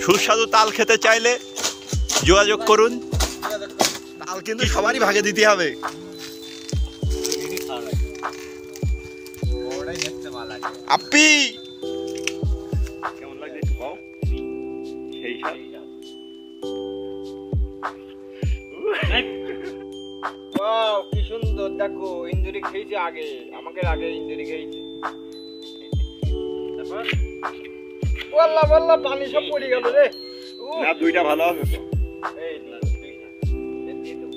সুস্বাদু তাল খেতে চাইলে যোগাযোগ করুন। তাল কিন্তু সবারই ভাগে দিতে হবে। আপি কেমন লাগছে একটু কও। সেই কি সুন্দর, দেখো ইন্দুরি খেয়েছে আগে, আমাকে আগে ইন্দুরি খেয়েছে। তারপর বললা বললা পানি সব পড়ে গেল রে। না দুইটা ভালো হবে তো। এই না দুইটা দে তো,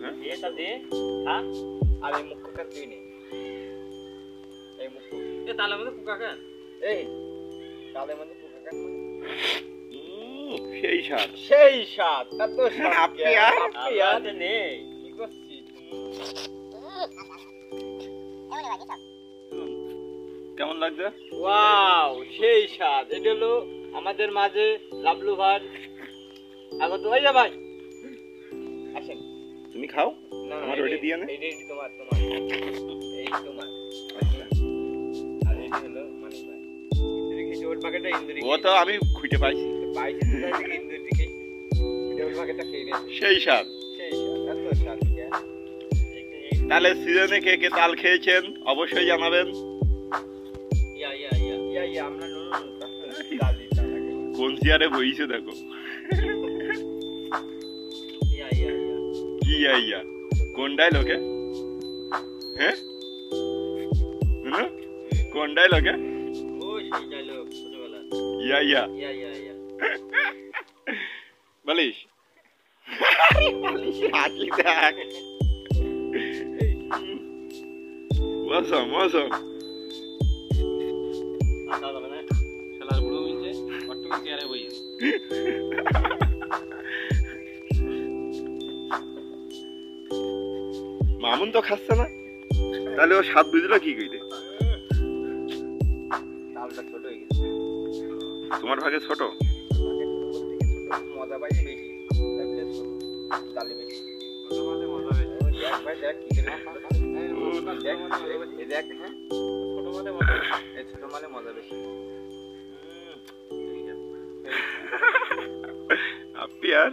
হ্যাঁ এটা দে। হ্যাঁ আর এই মুখটা তুই নে, এই মুখ এ তালের মধ্যে পোকা কেন? এই তালের মধ্যে পোকা কেন? সেই স্বাদ, সেই স্বাদ। এত স্বাদ আপনি আর নে কি করছিস? কেমন লাগছে? ওয়াও সেই স্বাদ। এটা হলো আমাদের মাঝে লাবলু ভাই। আগত হই যা ভাই, আসেন। তুমি খাও, না আমার ওইটা দিয়ে না। এই তোমার তোমার এই তোমার। আচ্ছা আর এই হলো মানে ভাই ইন্দুরি খেয়ে ওর বাকেটটা ইন্দুরি। ও তো আমি খুঁজে পাইছি পাইছি তো তাই ইন্দুরি খেয়ে এটা ওর বাকেটটা খেয়ে নে। সেই স্বাদ, সেই স্বাদ, এত স্বাদ। তাহলে সিজনে কে কে তাল খেয়েছেন অবশ্যই জানাবেন। আমরা ডালি ডালি কোন চেয়ারে বইছে দেখো। কি আইয়া কোন ডায়লগে? হ্যাঁ কোন ডায়লগে? ওই সেই ডায়লগ ছোটবেলা। ইয়া ইয়া বলিস হাসি দেখ। মৌসুম মৌসুম মামুন তো খাচ্ছে না, তাহলে ও স্বাদ বুঝলো কি কইতে? তালটা ছোট হয়ে গেছে। তোমার ভাগে ছোট, মজা পাই বেশি, ডালি বেশি মজা বেশি। দেখ ভাই দেখ কি করে দেখ এই দেখ। হ্যাঁ ছোট মানে মজা, এই ছোট মানে মজা বেশি। আপনি আর